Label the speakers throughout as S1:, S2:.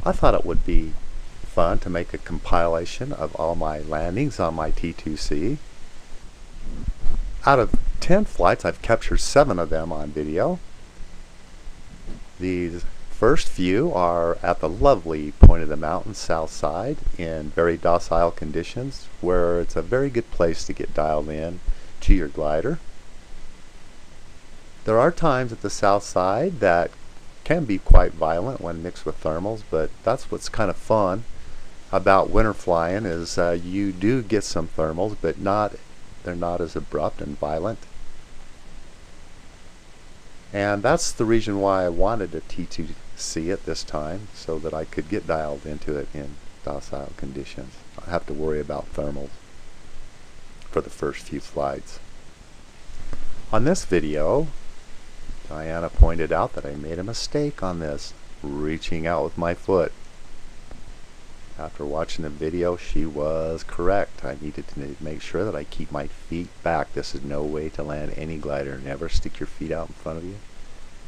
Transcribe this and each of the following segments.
S1: I thought it would be fun to make a compilation of all my landings on my T2C. Out of 10 flights, I've captured 7 of them on video. These first few are at the lovely point of the mountain south side in very docile conditions where it's a very good place to get dialed in to your glider. There are times at the south side that can be quite violent when mixed with thermals, but that's what's kind of fun about winter flying is you do get some thermals, but they're not as abrupt and violent. And that's the reason why I wanted a T2C at this time, so that I could get dialed into it in docile conditions. I don't have to worry about thermals for the first few flights. On this video, Diana pointed out that I made a mistake on this, reaching out with my foot. After watching the video, she was correct. I needed to make sure that I keep my feet back. This is no way to land any glider. Never stick your feet out in front of you.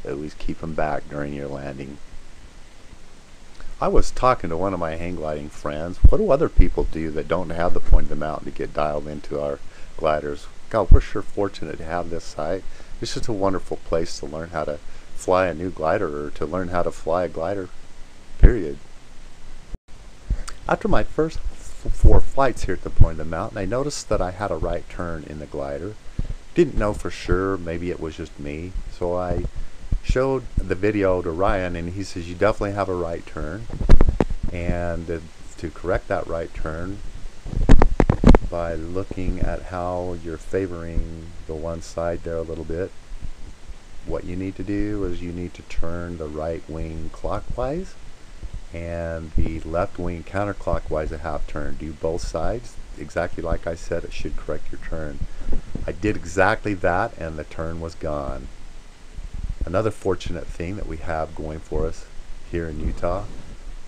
S1: Always keep them back during your landing. I was talking to one of my hang gliding friends. What do other people do that don't have the point of the mountain to get dialed into our gliders? God, we're sure fortunate to have this site. It's just a wonderful place to learn how to fly a new glider, or to learn how to fly a glider, period. After my first 4 flights here at the point of the mountain, I noticed that I had a right turn in the glider. Didn't know for sure, maybe it was just me, so I showed the video to Ryan, and he says you definitely have a right turn, and to correct that right turn by looking at how you're favoring the one side there a little bit, what you need to do is you need to turn the right wing clockwise and the left wing counterclockwise a half turn. Do both sides exactly like I said. It should correct your turn. I did exactly that, and the turn was gone. Another fortunate thing that we have going for us here in Utah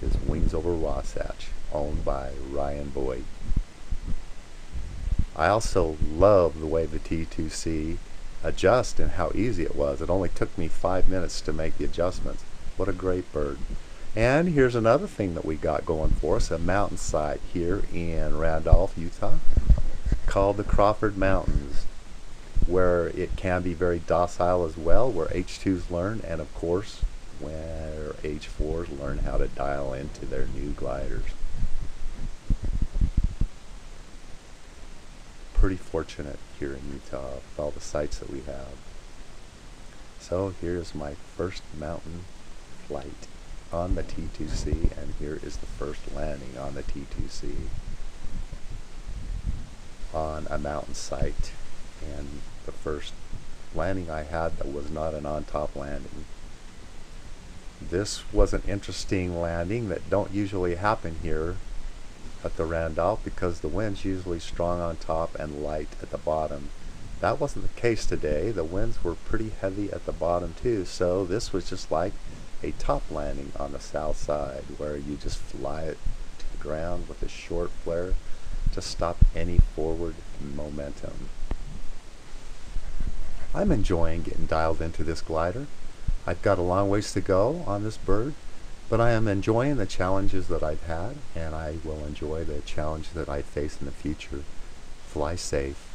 S1: is Wings Over Wasatch, owned by Ryan Boyd. I also love the way the T2C adjusts and how easy it was. It only took me 5 minutes to make the adjustments. What a great bird. And here's another thing that we got going for us, a mountain site here in Randolph, Utah, called the Crawford Mountains, where it can be very docile as well, where H2s learn, and of course where H4s learn how to dial into their new gliders. Pretty fortunate here in Utah with all the sites that we have. So here's my first mountain flight on the T2C, and here is the first landing on the T2C on a mountain site, and the first landing I had that was not an on-top landing. This was an interesting landing that don't usually happen here at the Randolph, because the wind's usually strong on top and light at the bottom. That wasn't the case today. The winds were pretty heavy at the bottom too, so this was just like a top landing on the south side, where you just fly it to the ground with a short flare to stop any forward momentum. I'm enjoying getting dialed into this glider. I've got a long ways to go on this bird, but I am enjoying the challenges that I've had, and I will enjoy the challenge that I face in the future. Fly safe.